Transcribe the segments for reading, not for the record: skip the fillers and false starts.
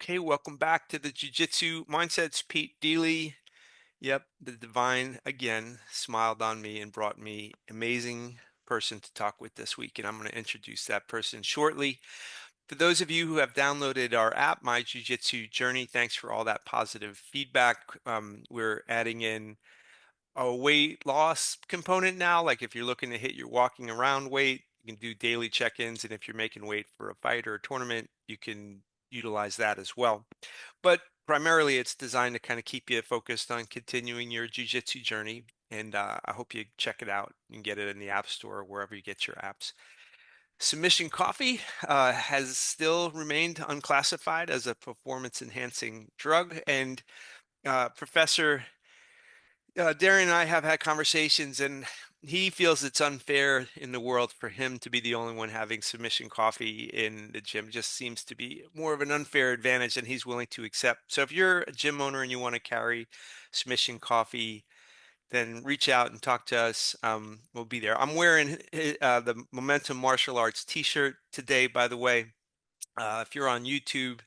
Okay, welcome back to the Jiu-Jitsu Mindsets. Pete Deeley. Yep, the divine again smiled on me and brought me amazing person to talk with this week, and I'm going to introduce that person shortly. For those of you who have downloaded our app, My Jiu Jitsu Journey, thanks for all that positive feedback. We're adding in a weight loss component now. Like if you're looking to hit your walking around weight, you can do daily check-ins, and if you're making weight for a fight or a tournament, you can utilize that as well. But primarily, it's designed to kind of keep you focused on continuing your jiu-jitsu journey. And I hope you check it out and get it in the App Store or wherever you get your apps. Submission Coffee has still remained unclassified as a performance-enhancing drug. And Professor Darian and I have had conversations, and he feels it's unfair in the world for him to be the only one having submission coffee in the gym. Just seems to be more of an unfair advantage than he's willing to accept. So if you're a gym owner and you want to carry submission coffee, then reach out and talk to us. We'll be there. I'm wearing the Momentum Martial Arts t-shirt today, by the way. If you're on YouTube,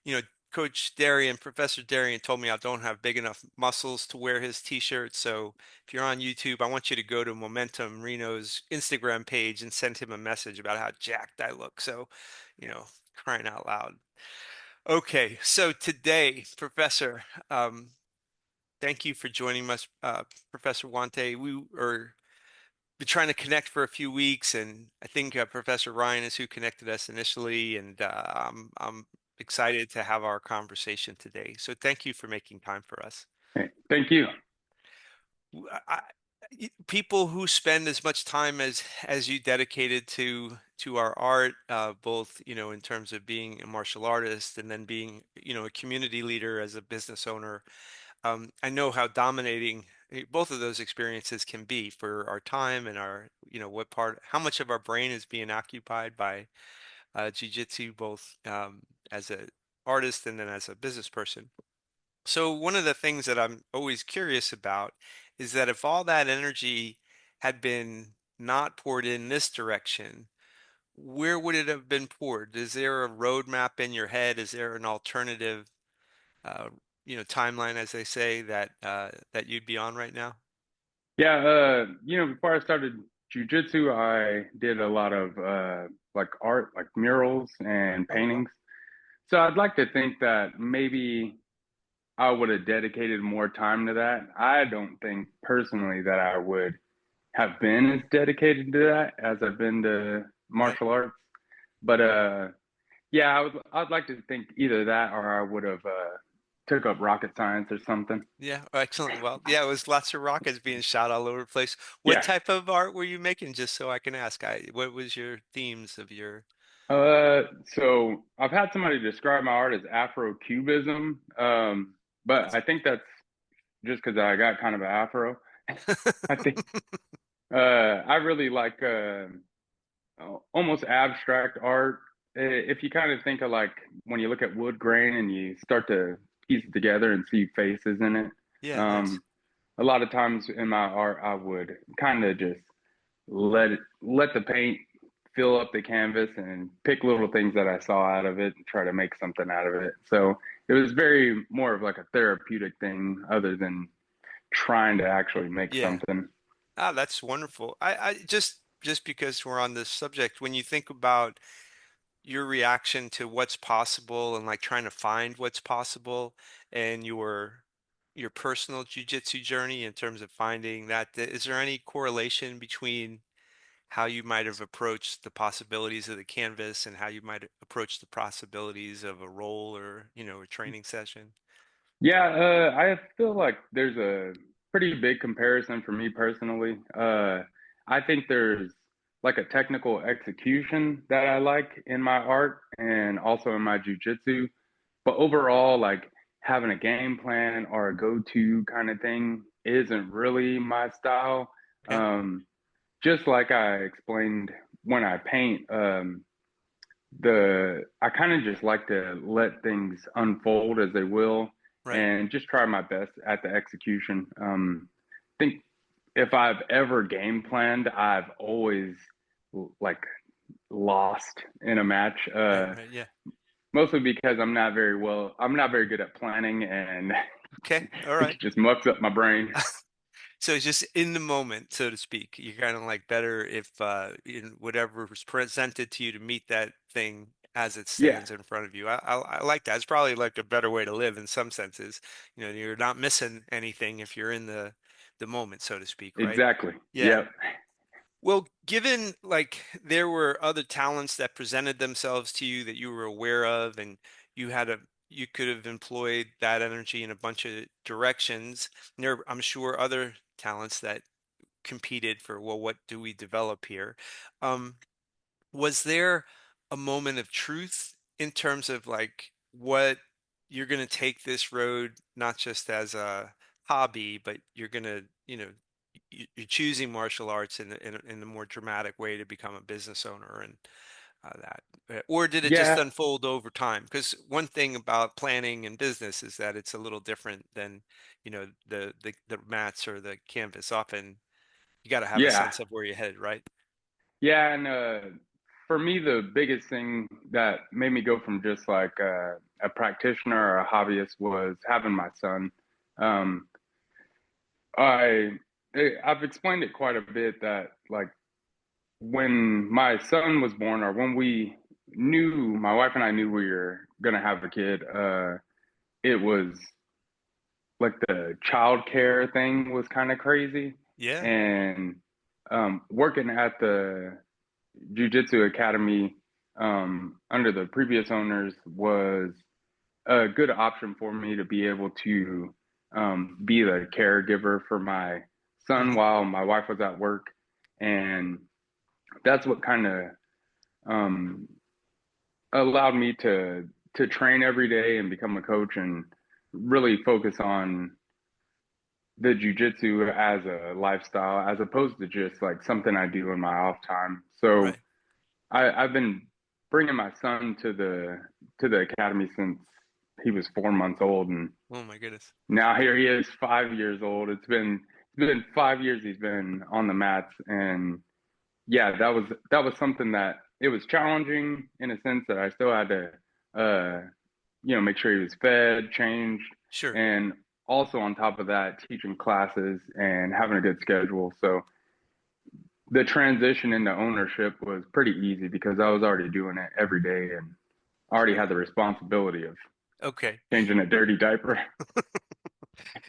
you know, Coach Darian, Professor Darian told me I don't have big enough muscles to wear his t-shirt. So if you're on YouTube, I want you to go to Momentum Reno's Instagram page and send him a message about how jacked I look. So, crying out loud. Okay, so today, Professor, thank you for joining us, Professor Juante. We are been trying to connect for a few weeks, and I think Professor Ryan is who connected us initially, and I'm excited to have our conversation today. So thank you for making time for us. Hey, thank you. I, People who spend as much time as you dedicated to our art, both in terms of being a martial artist and then being a community leader as a business owner. I know how dominating both of those experiences can be for our time and our, how much of our brain is being occupied by jiu-jitsu, both as a artist and then as a business person. So one of the things that I'm always curious about is that if all that energy had been not poured in this direction, where would it have been poured? Is there a roadmap in your head? Is there an alternative uh, timeline, as they say, that you'd be on right now? Yeah, before I started jujitsu, I did a lot of like art, like murals and Oh, well, paintings. So I'd like to think that maybe I would have dedicated more time to that. I don't think personally that I would have been as dedicated to that as I've been to right. martial arts. But yeah, I'd like to think either that or I would have took up rocket science or something. Yeah, excellent. Well, yeah, it was lots of rockets being shot all over the place. What Yeah. type of art were you making, just so I can ask? What was your themes of your? So I've had somebody describe my art as Afro Cubism, but That's I think that's just because I got kind of an afro. I think I really like almost abstract art. If you kind of think of like when you look at wood grain and you start to piece it together and see faces in it. yeah, nice. Um, a lot of times in my art, I would kind of just let the paint fill up the canvas and pick little things that I saw out of it and try to make something out of it. So it was very more of like a therapeutic thing other than trying to actually make Yeah. something. Ah, that's wonderful. I just because we're on this subject, when you think about your reaction to what's possible and like trying to find what's possible and your personal jujitsu journey in terms of finding that, is there any correlation between how you might have approached the possibilities of the canvas and how you might approach the possibilities of a role or, a training session? Yeah, I feel like there's a pretty big comparison for me personally. I think there's like a technical execution that I like in my art and also in my jujitsu. But overall, like having a game plan or a go-to kind of thing isn't really my style. Okay. Just like I explained when I paint, the I kind of just like to let things unfold as they will Right. and just try my best at the execution. I think if I've ever game planned, I've always like lost in a match. Right. Right. Yeah. mostly because I'm not very good at planning, and Okay, all it right. just mucks up my brain. So it's just in the moment, so to speak. You're kind of like better if in whatever was presented to you to meet that thing as it Yeah, stands in front of you. I like that. It's probably like a better way to live in some senses. You know, you're not missing anything if you're in the moment, so to speak, right? exactly. Yeah. Yep. Well, given like there were other talents that presented themselves to you that you were aware of, and you could have employed that energy in a bunch of directions. And there, I'm sure, other talents that competed for, well, what do we develop here? Um, was there a moment of truth in terms of like what you're going to take this road, not just as a hobby, but you're going to, you're choosing martial arts in a more dramatic way to become a business owner and or did it just Yeah, unfold over time? Because one thing about planning and business is that it's a little different than, the mats or the canvas. Often you got to have a yeah, sense of where you're headed, right? yeah. And for me, the biggest thing that made me go from just like a practitioner or a hobbyist was having my son. Um, I I've explained it quite a bit that like when my son was born, or when we knew, my wife and I knew we were gonna have a kid, it was like the child care thing was kind of crazy. Yeah. And working at the Jiu-Jitsu Academy under the previous owners was a good option for me to be able to be the caregiver for my son Hmm. while my wife was at work. And that's what kind of um, allowed me to train every day and become a coach and really focus on the jujitsu as a lifestyle as opposed to just like something I do in my off time. So Right. I've been bringing my son to the academy since he was 4 months old, and Oh my goodness. now here he is, 5 years old. It's been 5 years he's been on the mats, and yeah, that was something that it was challenging in a sense that I still had to make sure he was fed, changed, Sure. and also on top of that, teaching classes and having a good schedule. So the transition into ownership was pretty easy because I was already doing it every day and already had the responsibility of Okay. changing a dirty diaper.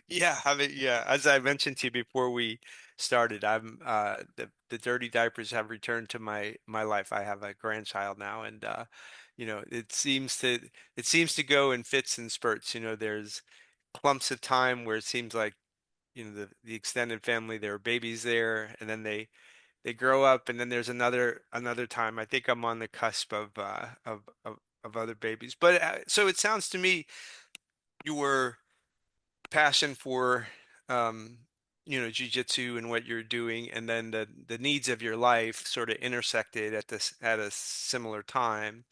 Yeah, I mean, yeah, as I mentioned to you before we started, I'm the dirty diapers have returned to my life. I have a grandchild now, and it seems to go in fits and spurts. There's clumps of time where it seems like, the extended family, there are babies there, and then they grow up, and then there's another time. I think I'm on the cusp of other babies. But so it sounds to me you were passion for um jujitsu and what you're doing, and then the needs of your life sort of intersected at a similar time,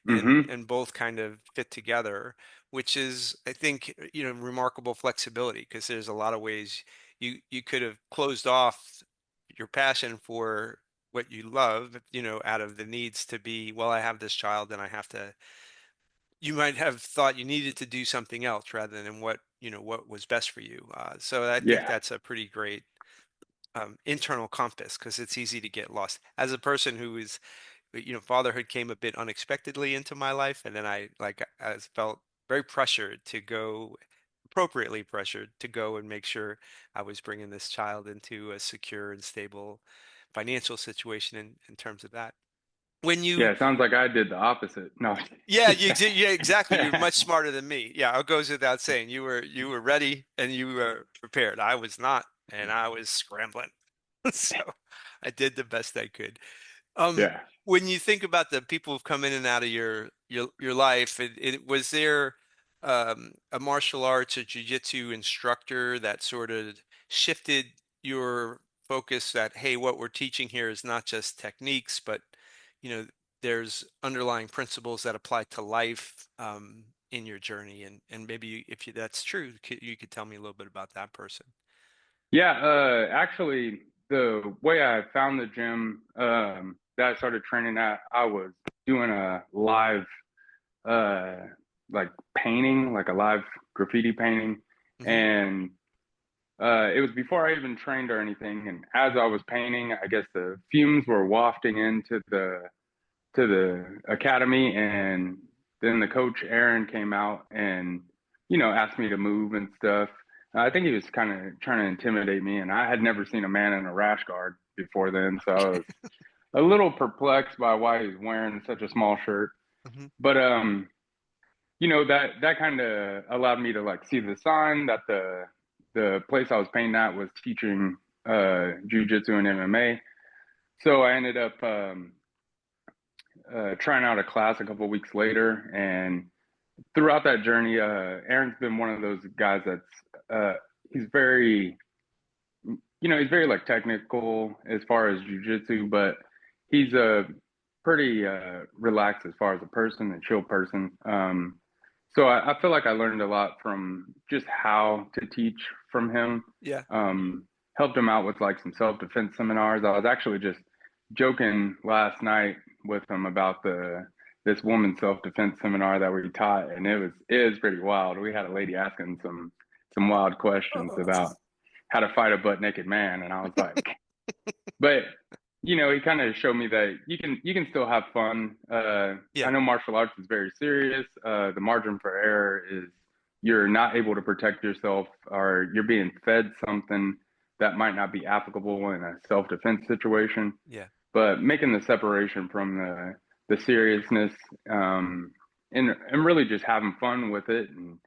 and Hmm. both kind of fit together, which is, I think, remarkable flexibility, because there's a lot of ways you could have closed off your passion for what you love, out of the needs to be, well, I have this child and I have to. You might have thought you needed to do something else rather than what was best for you. So I think Yeah. that's a pretty great internal compass, because it's easy to get lost. As a person who is, fatherhood came a bit unexpectedly into my life, and then I felt very pressured to go, appropriately pressured to go and make sure I was bringing this child into a secure and stable financial situation in terms of that. When you Yeah. It sounds like I did the opposite. No. Yeah, yeah, exactly. You're much smarter than me. Yeah, it goes without saying. You were ready and you were prepared. I was not, and I was scrambling. So I did the best I could. Um, Yeah. when you think about the people who've come in and out of your life, was there a martial arts or jujitsu instructor that sort of shifted your focus, that, hey, what we're teaching here is not just techniques, but you know, there's underlying principles that apply to life in your journey, and maybe if that's true, you could tell me a little bit about that person. Yeah. Actually, the way I found the gym that I started training at, I was doing a live uh like painting, like a live graffiti painting. Hmm. And it was before I even trained or anything. And as I was painting, I guess the fumes were wafting into the academy, and then the coach Aaron came out and asked me to move and stuff. I think he was kind of trying to intimidate me, and I had never seen a man in a rash guard before then, so I was a little perplexed by why he's wearing such a small shirt. Hmm. But that kind of allowed me to like see the sign that the place I was painting at was teaching jiu-jitsu and MMA. So I ended up trying out a class a couple of weeks later, and throughout that journey, Aaron's been one of those guys that's he's very he's very like technical as far as jujitsu, but he's pretty relaxed as far as a person, a chill person. So I feel like I learned a lot from just how to teach from him. Yeah. Um, Helped him out with like some self-defense seminars. I was actually just joking last night with him about the this woman self-defense seminar that we taught, and it was pretty wild. We had a lady asking some wild questions about how to fight a butt naked man, and I was like, but he kind of showed me that you can still have fun. I Yeah. know martial arts is very serious. The margin for error is you're not able to protect yourself, or you're being fed something that might not be applicable in a self-defense situation. Yeah. But making the separation from the seriousness, um, and really just having fun with it. And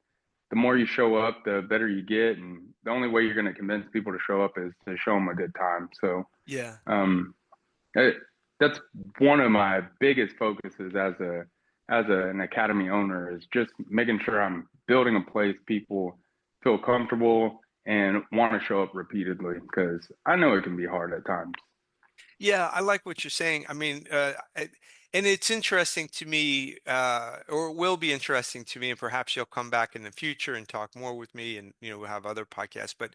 the more you show up, the better you get. And the only way you're going to convince people to show up is to show them a good time. So Yeah. um, it, that's one of my biggest focuses as an academy owner, is just making sure I'm building a place people feel comfortable and want to show up repeatedly, because I know it can be hard at times. Yeah, I like what you're saying. I mean, and it's interesting to me, or will be interesting to me, and perhaps you'll come back in the future and talk more with me, and we'll have other podcasts. But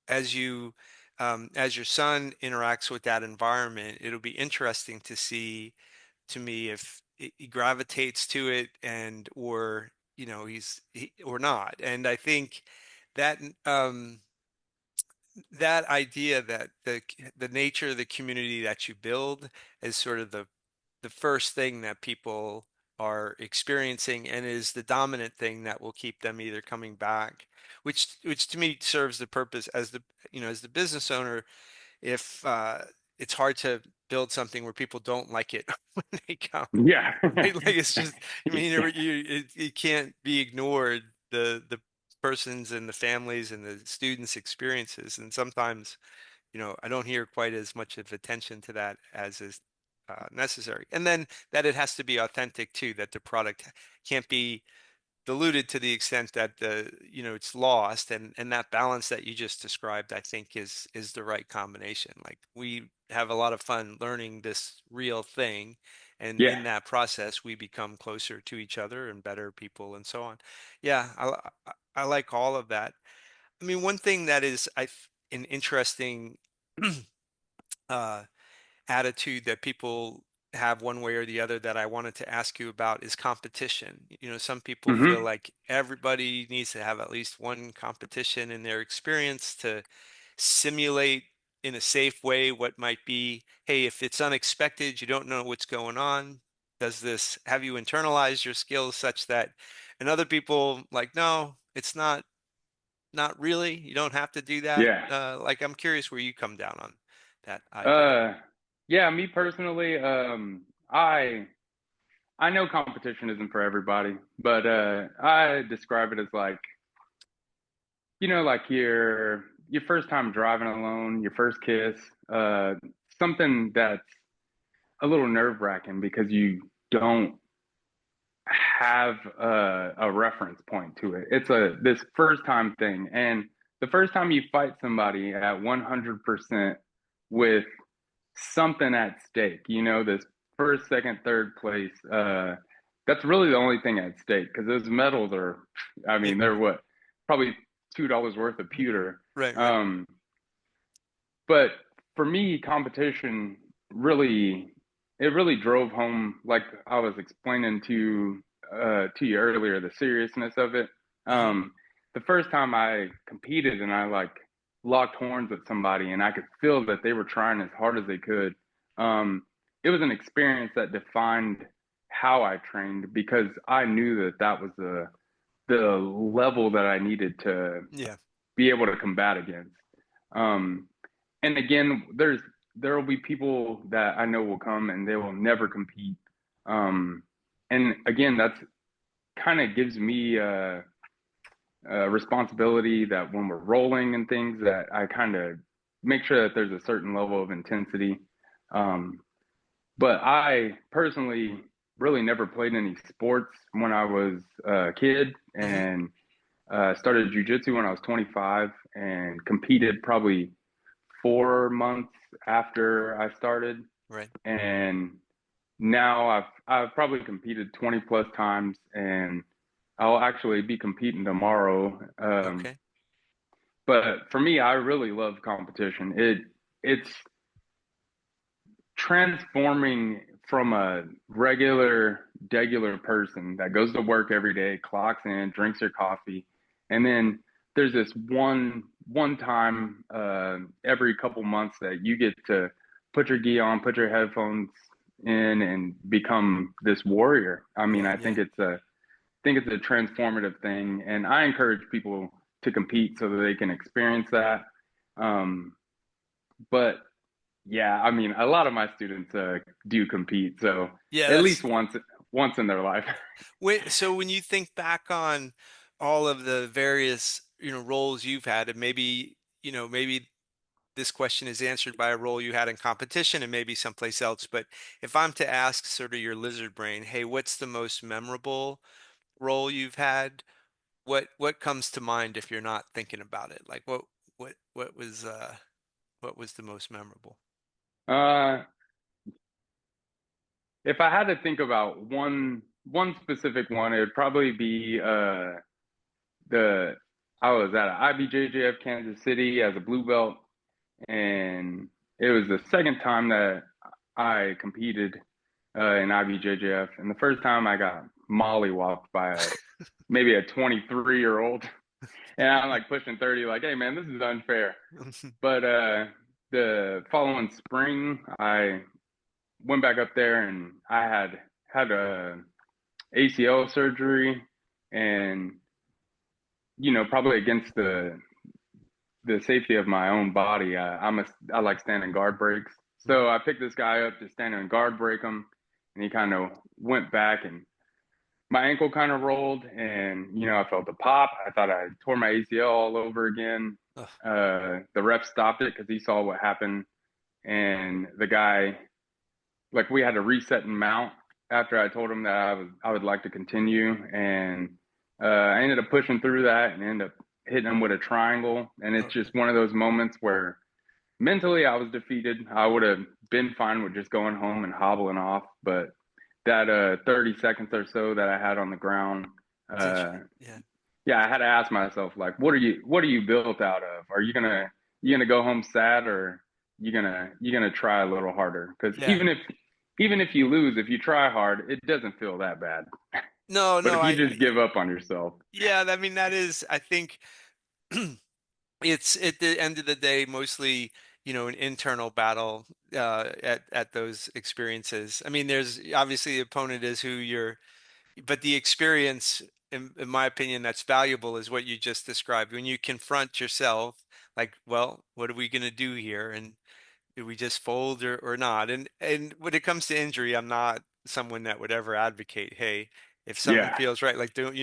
as as your son interacts with that environment, it'll be interesting to see, to me, if he gravitates to it, and or or not. And I think that that idea that the nature of the community that you build is sort of the first thing that people are experiencing, and is the dominant thing that will keep them either coming back, which to me serves the purpose as as the business owner. If it's hard to build something where people don't like it when they come, Yeah. right? Like it's just, I mean, it can't be ignored, the persons and the families and the students' experiences. And sometimes, I don't hear quite as much of attention to that as is necessary. And then that it has to be authentic too, that the product can't be diluted to the extent that it's lost, and that balance that you just described, I think, is the right combination. Like, we have a lot of fun learning this real thing, and Yeah. in that process we become closer to each other and better people and so on. Yeah, I like all of that. I mean, one thing that is an interesting uh attitude that people have one way or the other that I wanted to ask you about is competition. Some people feel Hmm. like everybody needs to have at least one competition in their experience to simulate in a safe way what might be, hey, if it's unexpected, you don't know what's going on. Does this have you internalized your skills such that, and other people like, no, it's not really. You don't have to do that. Yeah. Like, I'm curious where you come down on that idea. Uh, yeah, me personally, I know competition isn't for everybody, but I describe it as like, like your first time driving alone, your first kiss, something that's a little nerve-wracking because you don't have a reference point to it. It's this first time thing, and the first time you fight somebody at 100% with something at stake, this first, second, third place. That's really the only thing at stake, because those medals are, I Yeah. mean, they're what, probably $2 worth of pewter. Right, right. Um, but for me, competition really, it really drove home, like I was explaining to you earlier, the seriousness of it. Hmm. Um, the first time I competed and I like locked horns with somebody and I could feel that they were trying as hard as they could. Um, it was an experience that defined how I trained because I knew that that was the level that I needed to Yeah. be able to combat against. Um, and again, there will be people that I know will come and they will never compete. Um, and again, that's kind of gives me a responsibility that when we're rolling and things, that I kind of make sure that there's a certain level of intensity. Um, but I personally really never played any sports when I was a kid, Hmm. and started jujitsu when I was 25 and competed probably 4 months after I started. Right. And now I've probably competed 20 plus times, and I'll actually be competing tomorrow. Okay. But for me, I really love competition. It's transforming from a regular person that goes to work every day, clocks in, drinks her coffee, and then there's this one time every couple months that you get to put your gi on, put your headphones in, and become this warrior. I mean, Yeah. I Yeah. think it's a transformative thing, and I encourage people to compete so that they can experience that. Um, but yeah, I mean, a lot of my students do compete, so Yeah. at least That's once in their life. so when you think back on all of the various, roles you've had, and maybe this question is answered by a role you had in competition and maybe someplace else. But if I'm to ask sort of your lizard brain, hey, what's the most memorable role you've had? What comes to mind if you're not thinking about it? Like what was the most memorable? uh, if I had to think about one specific one, it'd probably be the I was at IBJJF Kansas City as a blue belt, and it was the second time that I competed in IBJJF, and the first time I got mollywopped by maybe a 23-year old, and I'm like pushing 30, like, hey man, this is unfair. But the following spring, I went back up there, and I had a ACL surgery, and probably against the safety of my own body, I like standing guard breaks. Mhm. So I picked this guy up to stand in guard break him, and he kind of went back, and my ankle kind of rolled, and I felt a pop. I thought I tore my ACL all over again. Ugh. The ref stopped it because he saw what happened, and the guy, like, we had to reset and mount after I told him that I would like to continue, and I ended up pushing through that and ended up hitting him with a triangle, and it's Okay. just one of those moments where mentally I was defeated. I would have been fine with just going home and hobbling off, but that 30 seconds or so that I had on the ground, Did you? uh, Yeah. yeah, I had to ask myself, like, what are you built out of? Are you gonna go home sad, or you gonna try a little harder? Because Yeah. even if you lose, if you try hard, it doesn't feel that bad. No, But no, if you just give up on yourself, yeah, I mean, that is, I think it's at the end of the day, mostly, an internal battle at those experiences. I mean, there's obviously the opponent is who you're, but the experience, in my opinion, that's valuable is what you just described. When you confront yourself, like, well, what are we going to do here? And do we just fold or not? And when it comes to injury, I'm not someone that would ever advocate, hey, if something yeah. feels right, like don't,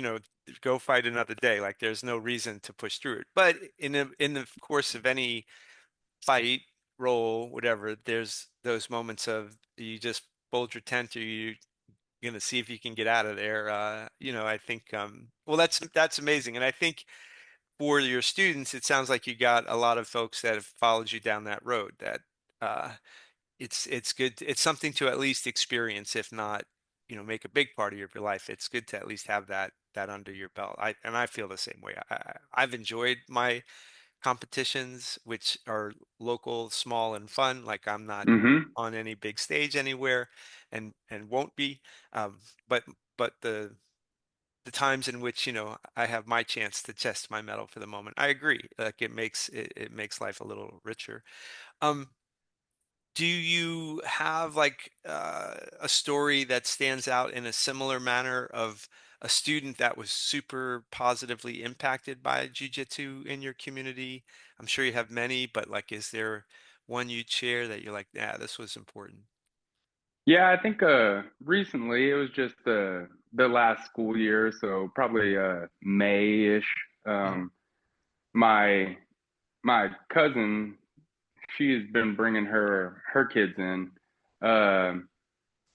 go fight another day. Like there's no reason to push through it. But in the course of any fight, roll, whatever, there's those moments of you just fold your tent or you're gonna see if you can get out of there. I think well that's amazing. And I think for your students, it sounds like you got a lot of folks that have followed you down that road that uh it's good it's something to at least experience, if not, make a big part of your life. It's good to at least have that under your belt. I feel the same way. I've enjoyed my competitions, which are local, small, and fun. Like I'm not Hmm. on any big stage anywhere, and won't be. Um, but but the times in which, I have my chance to test my metal for the moment. I agree. Like it makes life a little richer. Um, do you have like a story that stands out in a similar manner of a student that was super positively impacted by jujitsu in your community? I'm sure you have many, but like, is there one you'd share that you're like, yeah, this was important? Yeah, I think recently it was just the last school year, so probably May-ish. Mm, Um, my my cousin, she has been bringing her kids in, um,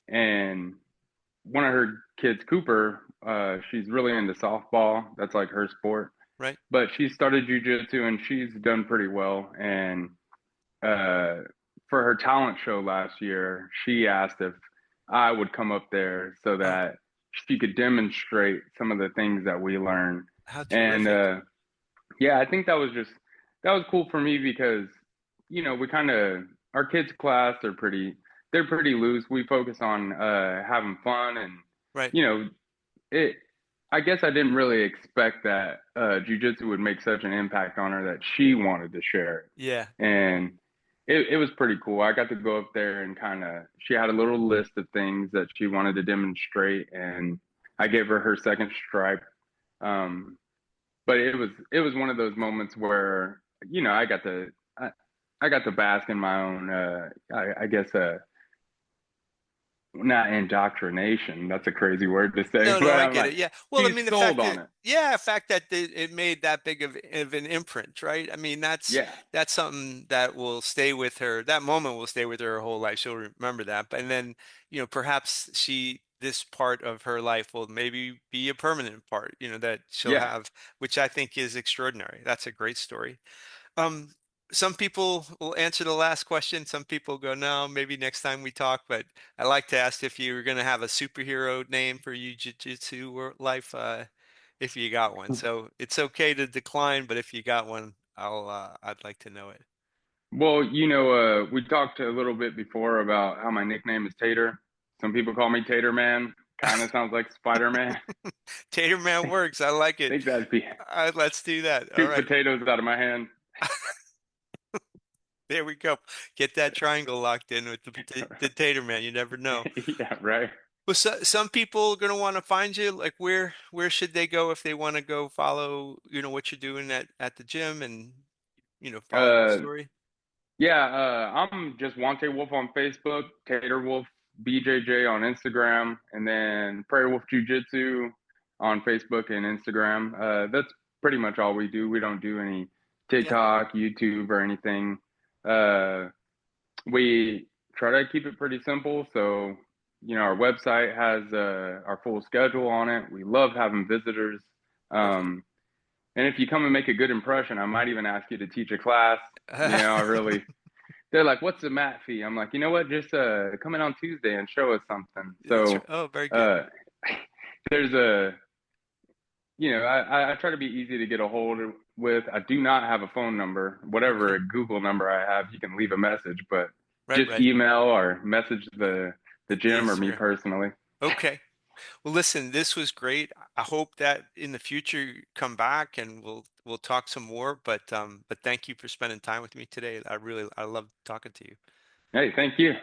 and one of her kids, Cooper, she's really into softball. That's like her sport. right? But she started jujitsu and she's done pretty well. And uh, for her talent show last year, she asked if I would come up there so Oh, that she could demonstrate some of the things that we learned. how And terrific. yeah, I think that was cool for me because we kind of our kids class they're pretty loose. We focus on having fun and Right. you know it I guess I didn't really expect that jujitsu would make such an impact on her that she wanted to share it. Yeah. And it was pretty cool. I got to go up there and kind of she had a little list of things that she wanted to demonstrate and I gave her her second stripe. Um, but it was one of those moments where I, I got to bask in my own I guess not indoctrination. That's a crazy word to say, No, but no, I I'm get like it. Yeah. Well, I she's mean, the sold fact on that, it. yeah, the fact that it made that big of an imprint, right? I mean, Yeah, that's something that will stay with her. That moment will stay with her whole life. She'll remember that. And then, perhaps this part of her life will maybe be a permanent part, that she'll yeah. have, which I think is extraordinary. That's a great story. Um, some people will answer the last question. Some people go, no, maybe next time we talk. But I like to ask if you were going to have a superhero name for your jiu-jitsu life, if you got one. So it's okay to decline, but if you got one, I'd like to know it. Well, we talked a little bit before about how my nickname is Tater. Some people call me Tater Man. Kind of sounds like Spider Man. Tater Man works. I like I it. think that'd be Let's do that. All shoot right. potatoes out of my hand. There we go. Get that triangle locked in with the Tater Man. You never know. Yeah, right. Well, some people are gonna want to find you. Like, where should they go if they want to go follow, what you're doing at the gym and, follow your Uh, story? Yeah, I'm just Wante Wolf on Facebook, Tater Wolf BJJ on Instagram, and then Prairie Wolf Jujitsu on Facebook and Instagram. That's pretty much all we do. We don't do any Yeah. TikTok, YouTube, or anything. Uh, we try to keep it pretty simple. So, our website has our full schedule on it. We love having visitors. Perfect. Um, and if you come and make a good impression, I might even ask you to teach a class. I really they're like, "What's the mat fee?" I'm like, "You know what? Just come in on Tuesday and show us something." That's right. So, Oh, very good. uh, there's a, I try to be easy to get a hold of with. I do not have a phone number. Whatever Okay. a Google number I have, you can leave a message, but Right, just right. email or message the The gym or me Instagram. personally. Okay. Well, listen, this was great. I hope that in the future you come back and we'll talk some more. But thank you for spending time with me today. I love talking to you. Hey, thank you.